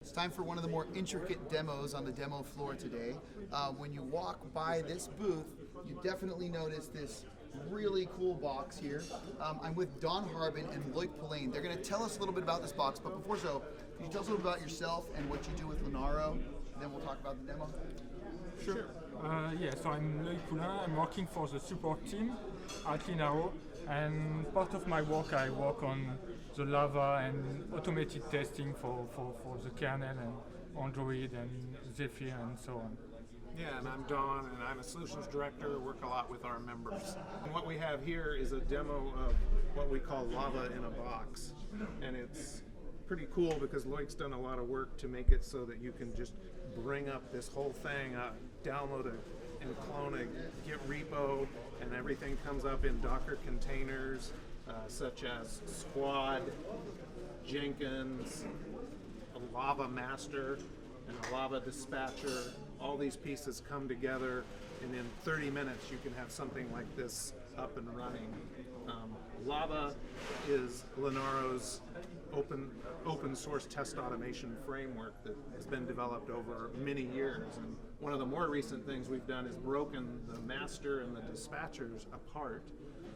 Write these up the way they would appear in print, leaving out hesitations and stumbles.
It's time for one of the more intricate demos on the demo floor today. When you walk by this booth, you definitely notice this really cool box here. I'm with Don Harbin and Loic Polaine. They're going to tell us a little bit about this box, but before so, can you tell us a little about yourself and what you do with Linaro? Then we'll talk about the demo. Sure. So I'm Loic Polaine. I'm working for the support team at Linaro, and part of my work, I work on the Lava and automated testing for the kernel and Android and Zephyr and so on. Yeah, and I'm Don, and I'm a solutions director, work a lot with our members. And what we have here is a demo of what we call Lava in a box. And it's pretty cool because Loic's done a lot of work to make it so that you can just bring up this whole thing, download it and clone a Git repo, and everything comes up in Docker containers such as Squad, Jenkins, a Lava master, and a Lava dispatcher. All these pieces come together, and in 30 minutes you can have something like this up and running. Lava is Linaro's open source test automation framework that has been developed over many years. And one of the more recent things we've done is broken the master and the dispatchers apart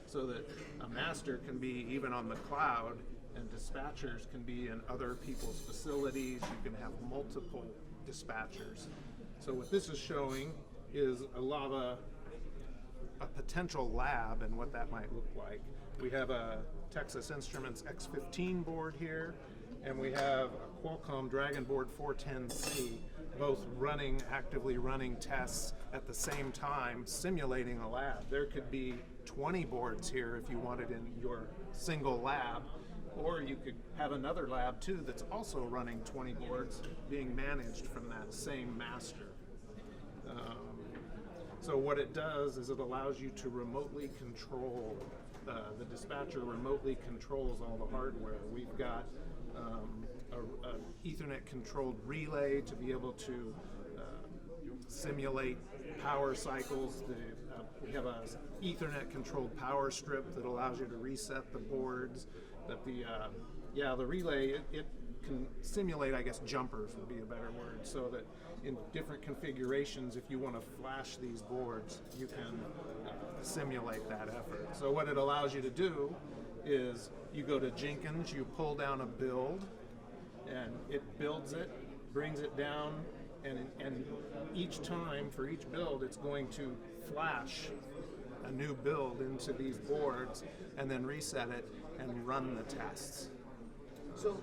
so that a master can be even on the cloud and dispatchers can be in other people's facilities. You can have multiple dispatchers. So what this is showing is a potential lab and what that might look like. We have a Texas Instruments X15 board here, and we have a Qualcomm Dragon Board 410C, both actively running tests at the same time, simulating a lab. There could be 20 boards here if you wanted in your single lab, or you could have another lab too that's also running 20 boards being managed from that same master. So what it does is it allows you to remotely control, the dispatcher remotely controls all the hardware. We've got an Ethernet controlled relay to be able to simulate power cycles. We have an Ethernet controlled power strip that allows you to reset the boards. That the relay, it can simulate, I guess, jumpers would be a better word, so that in different configurations, if you want to flash these boards, you can simulate that effort. So what it allows you to do is you go to Jenkins, you pull down a build, and it builds it, brings it down, and each time for each build, it's going to flash a new build into these boards and then reset it and run the tests. So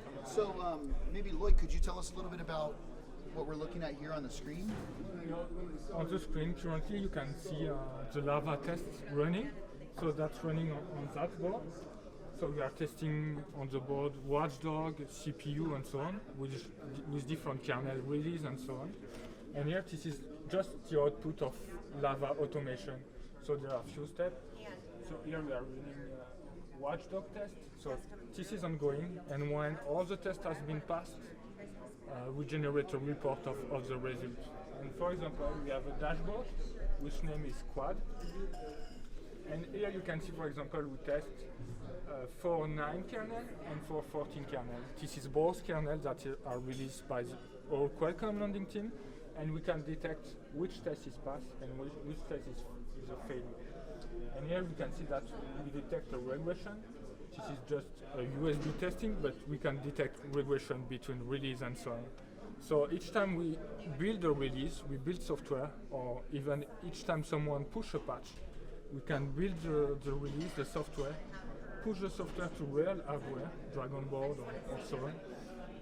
maybe Loic, could you tell us a little bit about what we're looking at here on the screen? On the screen currently you can see the Lava test running. So that's running on that board. So we are testing on the board Watchdog, CPU and so on with different kernel release and so on. And here this is just the output of Lava automation. So there are a few steps. So here we are running Watchdog test. So this is ongoing, and when all the tests has been passed, we generate a report of the results. And for example, we have a dashboard which name is Squad. And here you can see, for example, we test 4.9 kernel and 4.14 kernel. This is both kernels that are released by our Qualcomm landing team, and we can detect which test is passed and which test is a failure. And here we can see that we detect a regression. This is just a USB testing, but we can detect regression between release and so on. So each time we build a release, we build software, or even each time someone push a patch, we can build the release, the software, push the software to real hardware, Dragon Board or so on,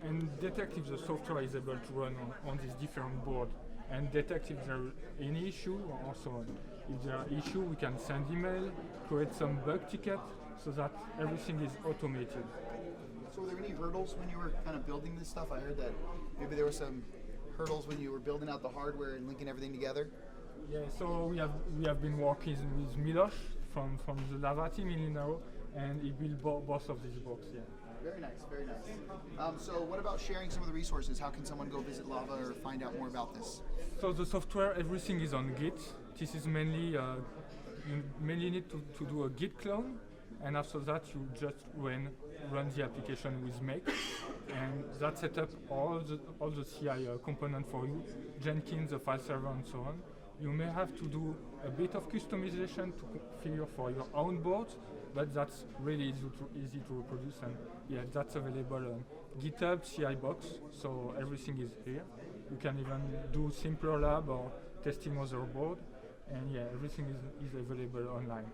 and detect if the software is able to run on these different boards, and detect if there is any issue or so on. If there are issues, we can send email, create some bug ticket, so that everything is automated. So were there any hurdles when you were kind of building this stuff? I heard that maybe there were some hurdles when you were building out the hardware and linking everything together. Yeah, so we have been working with Miloš from the Lava team in Linaro, and he built both of these boards. Yeah. Very nice, very nice. So what about sharing some of the resources? How can someone go visit Lava or find out more about this? So the software, everything is on Git. This is mainly, you mainly need to do a Git clone, and after that you just run the application with make. and that set up all the CI component for you, Jenkins, the file server, and so on. You may have to do a bit of customization to configure for your own board, but that's really easy to reproduce, and yeah, that's available on GitHub CI box, so everything is here. You can even do simpler lab or testing other board, and yeah, everything is available online.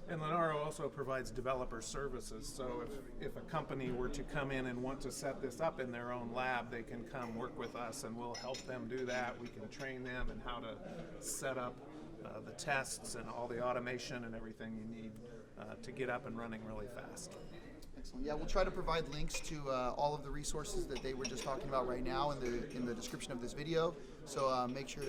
And Linaro also provides developer services, so if a company were to come in and want to set this up in their own lab, they can come work with us and we'll help them do that. We can train them in how to set up the tests and all the automation and everything you need to get up and running really fast. Excellent. Yeah, we'll try to provide links to all of the resources that they were just talking about right now in the description of this video. So make sure to